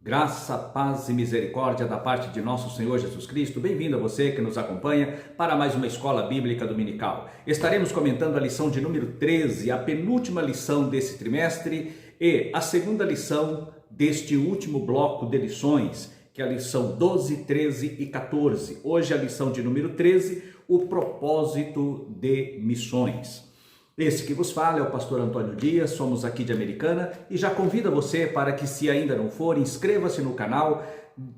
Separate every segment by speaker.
Speaker 1: Graça, paz e misericórdia da parte de nosso Senhor Jesus Cristo. Bem-vindo a você que nos acompanha para mais uma Escola Bíblica Dominical. Estaremos comentando a lição de número 13, a penúltima lição desse trimestre e a segunda lição deste último bloco de lições, que é a lição 12, 13 e 14. Hoje a lição de número 13, o propósito de missões. Esse que vos fala é o pastor Antônio Dias, somos aqui de Americana e já convido você para que, se ainda não for, inscreva-se no canal,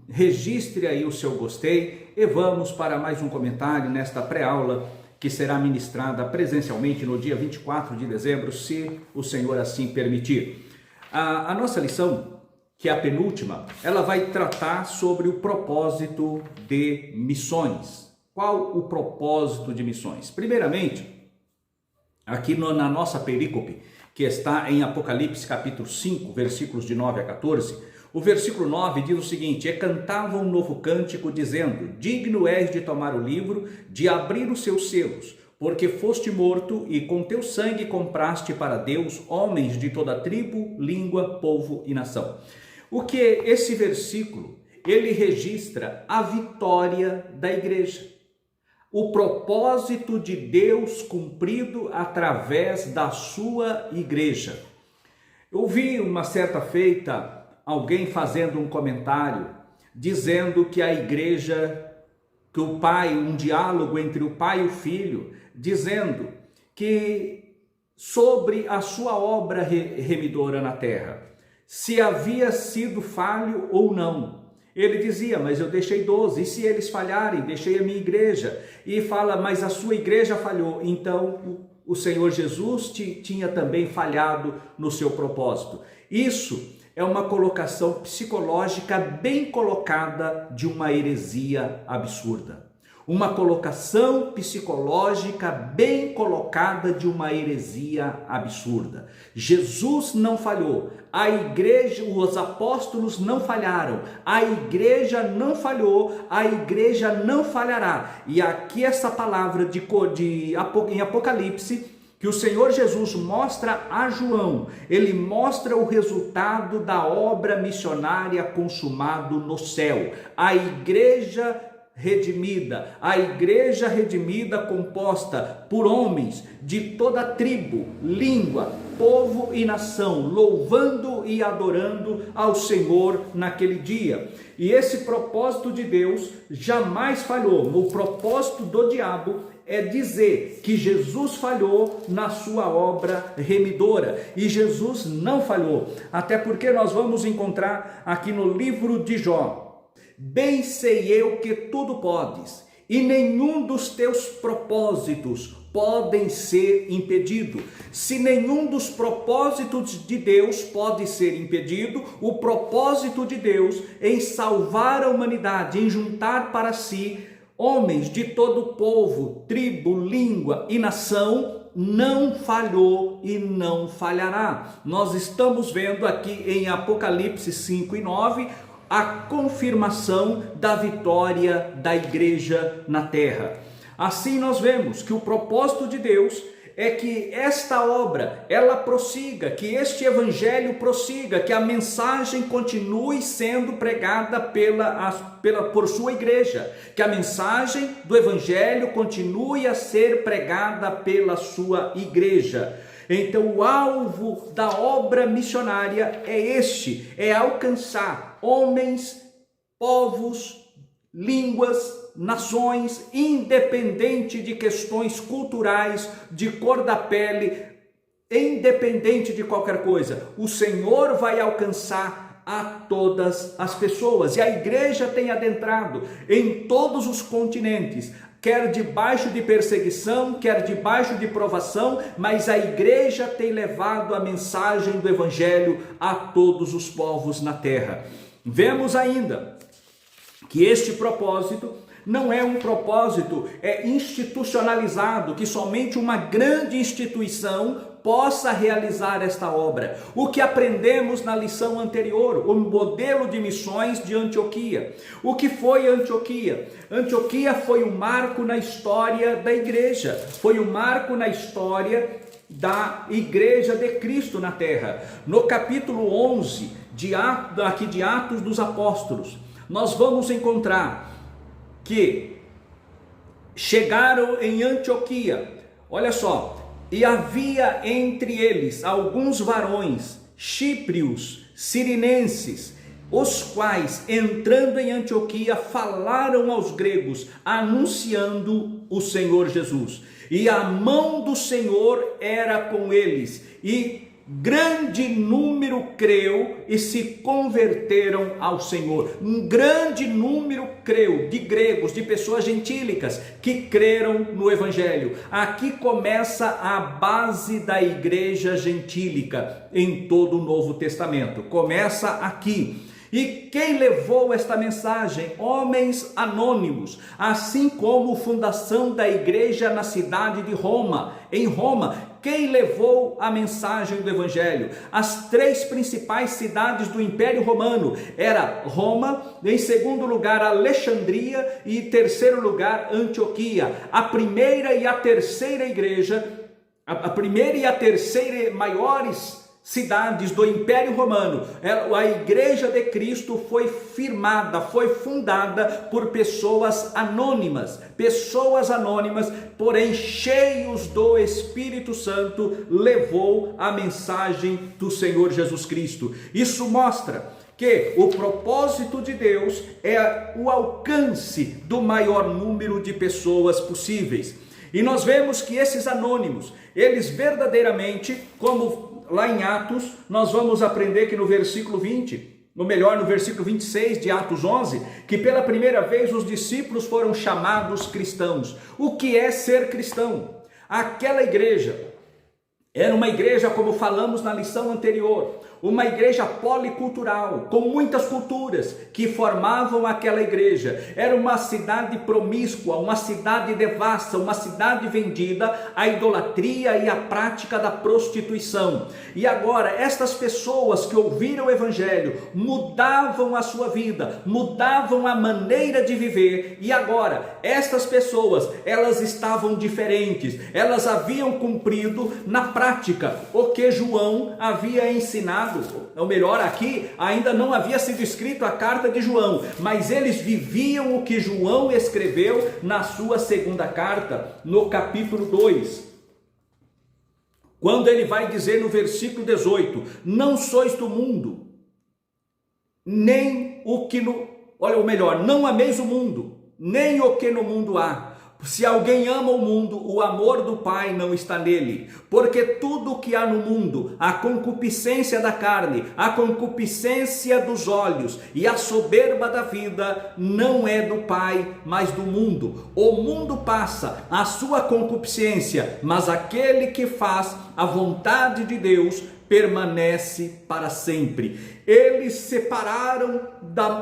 Speaker 1: registre aí o seu gostei e vamos para mais um comentário nesta pré-aula que será ministrada presencialmente no dia 24 de dezembro, se o Senhor assim permitir. A nossa lição, que é a penúltima, ela vai tratar sobre o propósito de missões. Qual o propósito de missões? Primeiramente, aqui na nossa perícope, que está em Apocalipse capítulo 5, versículos de 9 a 14, o versículo 9 diz o seguinte: E cantava um novo cântico, dizendo: Digno és de tomar o livro, de abrir os seus selos, porque foste morto e com teu sangue compraste para Deus homens de toda tribo, língua, povo e nação. O que esse versículo, ele registra a vitória da igreja. O propósito de Deus cumprido através da sua igreja. Eu vi uma certa feita alguém fazendo um comentário dizendo que a igreja, que o pai, um diálogo entre o pai e o filho, dizendo que sobre a sua obra remidora na terra, se havia sido falho ou não. Ele dizia, mas eu deixei 12, e se eles falharem, deixei a minha igreja. E fala, mas a sua igreja falhou. Então, o Senhor Jesus tinha também falhado no seu propósito. Isso é uma colocação psicológica bem colocada de uma heresia absurda. Uma colocação psicológica bem colocada de uma heresia absurda. Jesus não falhou, a igreja, os apóstolos não falharam, a igreja não falhou, a igreja não falhará. E aqui essa palavra em Apocalipse, que o Senhor Jesus mostra a João, ele mostra o resultado da obra missionária consumado no céu. A igreja redimida, a igreja redimida composta por homens de toda tribo, língua, povo e nação, louvando e adorando ao Senhor naquele dia. E esse propósito de Deus jamais falhou. O propósito do diabo é dizer que Jesus falhou na sua obra remidora, e Jesus não falhou, até porque nós vamos encontrar aqui no livro de Jó: Bem sei eu que tudo podes, e nenhum dos teus propósitos podem ser impedido. Se nenhum dos propósitos de Deus pode ser impedido, o propósito de Deus em salvar a humanidade, em juntar para si homens de todo povo, tribo, língua e nação, não falhou e não falhará. Nós estamos vendo aqui em Apocalipse 5 e 9 a confirmação da vitória da igreja na terra. Assim nós vemos que o propósito de Deus é que esta obra, ela prossiga, que este evangelho prossiga, que a mensagem continue sendo pregada por sua igreja, que a mensagem do evangelho continue a ser pregada pela sua igreja. Então o alvo da obra missionária é este, é alcançar homens, povos, línguas, nações, independente de questões culturais, de cor da pele, independente de qualquer coisa. O Senhor vai alcançar a todas as pessoas, e a igreja tem adentrado em todos os continentes, quer debaixo de perseguição, quer debaixo de provação, mas a igreja tem levado a mensagem do evangelho a todos os povos na terra. Vemos ainda que este propósito não é um propósito institucionalizado, que somente uma grande instituição possa realizar esta obra. O que aprendemos na lição anterior, o modelo de missões de Antioquia. O que foi Antioquia? Antioquia foi um marco na história da igreja, foi um marco na história da igreja de Cristo na terra. No capítulo 11 aqui de Atos dos Apóstolos, nós vamos encontrar que chegaram em Antioquia, olha só, e havia entre eles alguns varões, chíprios, cirinenses, os quais, entrando em Antioquia, falaram aos gregos, anunciando o Senhor Jesus. E a mão do Senhor era com eles, e grande número creu e se converteram ao Senhor. Um grande número creu, de gregos, de pessoas gentílicas, que creram no Evangelho. Aqui começa a base da igreja gentílica em todo o Novo Testamento. Começa aqui. E quem levou esta mensagem? Homens anônimos, assim como a fundação da igreja na cidade de Roma. Em Roma, quem levou a mensagem do Evangelho? As três principais cidades do Império Romano era Roma, em segundo lugar Alexandria e em terceiro lugar Antioquia. A primeira e a terceira igreja, a primeira e a terceira maiores cidades do Império Romano, a Igreja de Cristo foi firmada, foi fundada por pessoas anônimas, porém cheios do Espírito Santo, levou a mensagem do Senhor Jesus Cristo. Isso mostra que o propósito de Deus é o alcance do maior número de pessoas possíveis. E nós vemos que esses anônimos, eles verdadeiramente, como lá em Atos, nós vamos aprender que no versículo 20, ou melhor, no versículo 26 de Atos 11, que pela primeira vez os discípulos foram chamados cristãos. O que é ser cristão? Aquela igreja era uma igreja, como falamos na lição anterior, uma igreja policultural, com muitas culturas que formavam aquela igreja. Era uma cidade promíscua, uma cidade devassa, uma cidade vendida à idolatria e à prática da prostituição. E agora, estas pessoas que ouviram o Evangelho mudavam a sua vida, mudavam a maneira de viver. E agora, estas pessoas, elas estavam diferentes, elas haviam cumprido na prática o que João havia ensinado. Ou melhor, aqui ainda não havia sido escrito a carta de João, mas eles viviam o que João escreveu na sua segunda carta, no capítulo 2. Quando ele vai dizer no versículo 18, não sois do mundo, nem o que no... Olha, ou melhor, não ameis o mundo, nem o que no mundo há. Se alguém ama o mundo, o amor do Pai não está nele. Porque tudo o que há no mundo, a concupiscência da carne, a concupiscência dos olhos e a soberba da vida, não é do Pai, mas do mundo. O mundo passa, a sua concupiscência, mas aquele que faz a vontade de Deus permanece para sempre. Eles separaram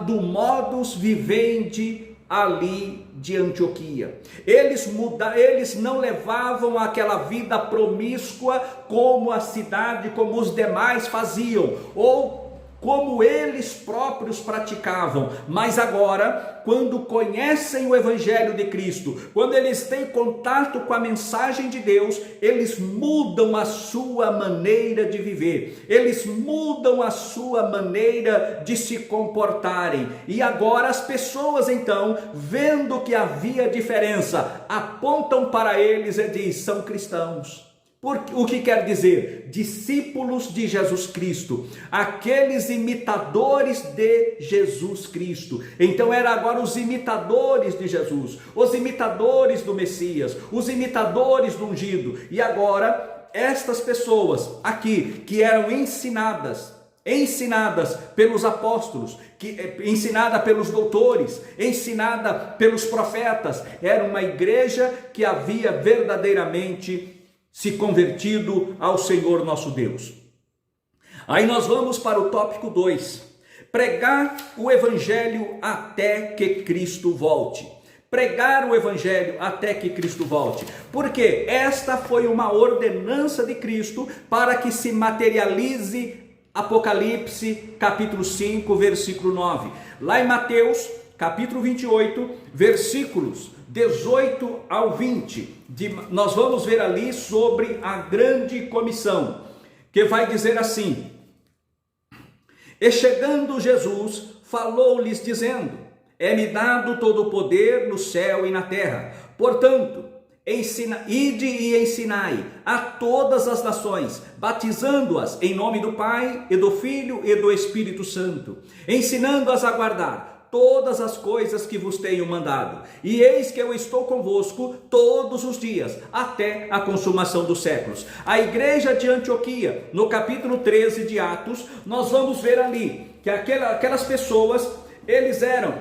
Speaker 1: do modus vivendi ali de Antioquia. Eles não levavam aquela vida promíscua como a cidade, como os demais faziam, ou como eles próprios praticavam, mas agora, quando conhecem o Evangelho de Cristo, quando eles têm contato com a mensagem de Deus, eles mudam a sua maneira de viver, eles mudam a sua maneira de se comportarem, e agora as pessoas então, vendo que havia diferença, apontam para eles e dizem, são cristãos. O que quer dizer? Discípulos de Jesus Cristo, aqueles imitadores de Jesus Cristo. Então eram agora os imitadores de Jesus, os imitadores do Messias, os imitadores do ungido. E agora estas pessoas aqui que eram ensinadas pelos apóstolos, ensinada pelos doutores, ensinada pelos profetas, era uma igreja que havia verdadeiramente se convertido ao Senhor nosso Deus. Aí nós vamos para o tópico 2, pregar o Evangelho até que Cristo volte. Pregar o Evangelho até que Cristo volte, porque esta foi uma ordenança de Cristo para que se materialize Apocalipse capítulo 5, versículo 9. Lá em Mateus capítulo 28, versículos 18 ao 20, nós vamos ver ali sobre a grande comissão, que vai dizer assim: E chegando Jesus, falou-lhes dizendo: é-me dado todo o poder no céu e na terra. Portanto, ide e ensinai a todas as nações, batizando-as em nome do Pai e do Filho e do Espírito Santo, ensinando-as a guardar todas as coisas que vos tenho mandado. E eis que eu estou convosco todos os dias, até a consumação dos séculos. A igreja de Antioquia, no capítulo 13 de Atos, nós vamos ver ali que aquelas pessoas, eles eram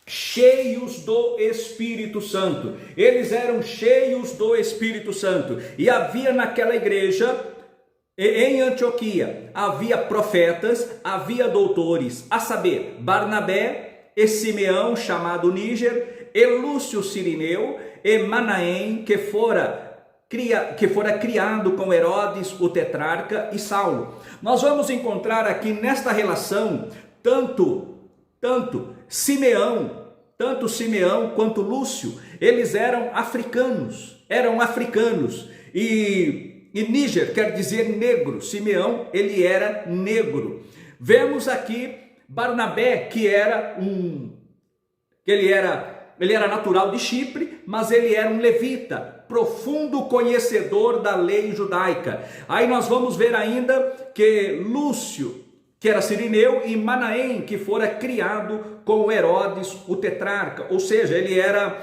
Speaker 1: cheios do Espírito Santo. Eles eram cheios do Espírito Santo. E havia naquela igreja, em Antioquia, havia profetas, havia doutores, a saber, Barnabé e Simeão, chamado Níger, e Lúcio Cirineu, e Manaém, que fora criado com Herodes, o tetrarca, e Saulo. Nós vamos encontrar aqui nesta relação tanto Simeão quanto Lúcio, eles eram africanos, e Níger quer dizer negro. Simeão, ele era negro. Vemos aqui Barnabé, ele era natural de Chipre, mas ele era um levita, profundo conhecedor da lei judaica. Aí nós vamos ver ainda que Lúcio, que era Cirineu, e Manaém, que fora criado com Herodes, o tetrarca, ou seja, ele era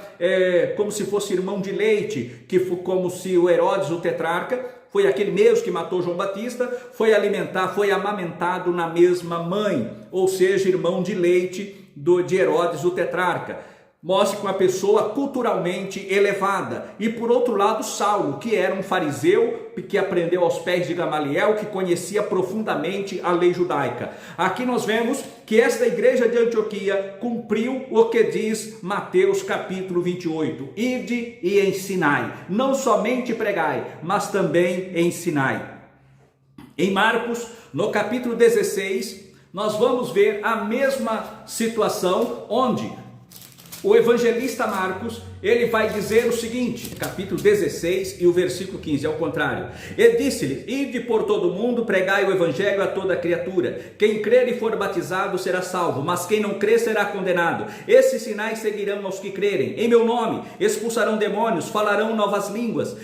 Speaker 1: como se fosse irmão de leite, como se o Herodes, o tetrarca, foi aquele mesmo que matou João Batista, foi amamentado na mesma mãe, ou seja, irmão de leite de Herodes, o tetrarca. Mostra que uma pessoa culturalmente elevada. E por outro lado, Saulo, que era um fariseu, que aprendeu aos pés de Gamaliel, que conhecia profundamente a lei judaica. Aqui nós vemos que esta igreja de Antioquia cumpriu o que diz Mateus capítulo 28. Ide e ensinai, não somente pregai, mas também ensinai. Em Marcos, no capítulo 16, nós vamos ver a mesma situação, onde o evangelista Marcos, ele vai dizer o seguinte, capítulo 16 e o versículo 15, ao contrário. Ele disse-lhe: ide por todo o mundo, pregai o evangelho a toda criatura. Quem crer e for batizado será salvo, mas quem não crer será condenado. Esses sinais seguirão aos que crerem. Em meu nome expulsarão demônios, falarão novas línguas,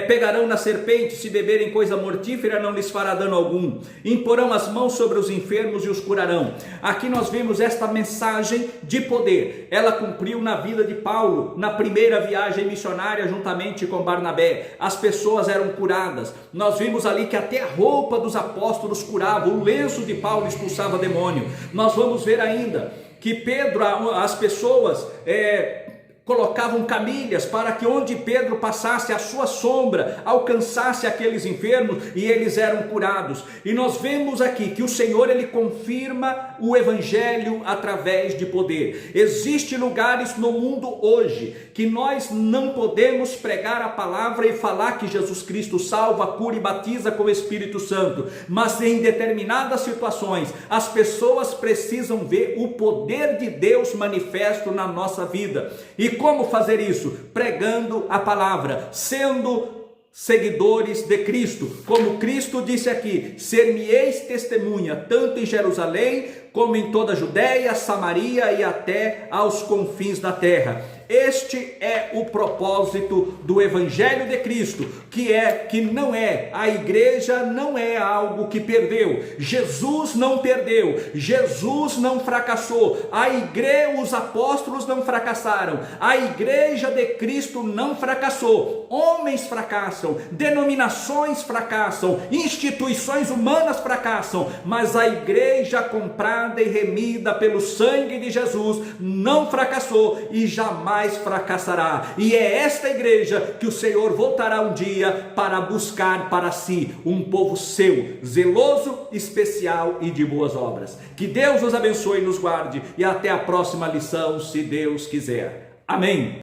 Speaker 1: pegarão na serpente, se beberem coisa mortífera não lhes fará dano algum. Imporão as mãos sobre os enfermos e os curarão. Aqui nós vemos esta mensagem de poder. Ela cumpriu na vida de Paulo, na primeira viagem missionária juntamente com Barnabé. As pessoas eram curadas. Nós vimos ali que até a roupa dos apóstolos curava, o lenço de Paulo expulsava demônio. Nós vamos ver ainda que Pedro, as pessoas colocavam camilhas para que onde Pedro passasse, a sua sombra alcançasse aqueles enfermos e eles eram curados. E nós vemos aqui que o Senhor, ele confirma o evangelho através de poder. Existem lugares no mundo hoje que nós não podemos pregar a palavra e falar que Jesus Cristo salva, cura e batiza com o Espírito Santo, mas em determinadas situações as pessoas precisam ver o poder de Deus manifesto na nossa vida. E como fazer isso? Pregando a palavra, sendo seguidores de Cristo, como Cristo disse aqui: ser-me-eis testemunha, tanto em Jerusalém, como em toda a Judéia, Samaria e até aos confins da terra. Este é o propósito do Evangelho de Cristo, a igreja não é algo que perdeu. Jesus não perdeu, Jesus não fracassou, os apóstolos não fracassaram, a igreja de Cristo não fracassou. Homens fracassam, denominações fracassam, instituições humanas fracassam, mas a igreja comprada e remida pelo sangue de Jesus não fracassou e jamais fracassará. E é esta igreja que o Senhor voltará um dia para buscar para si um povo seu, zeloso, especial e de boas obras. Que Deus nos abençoe e nos guarde, e até a próxima lição, se Deus quiser. Amém.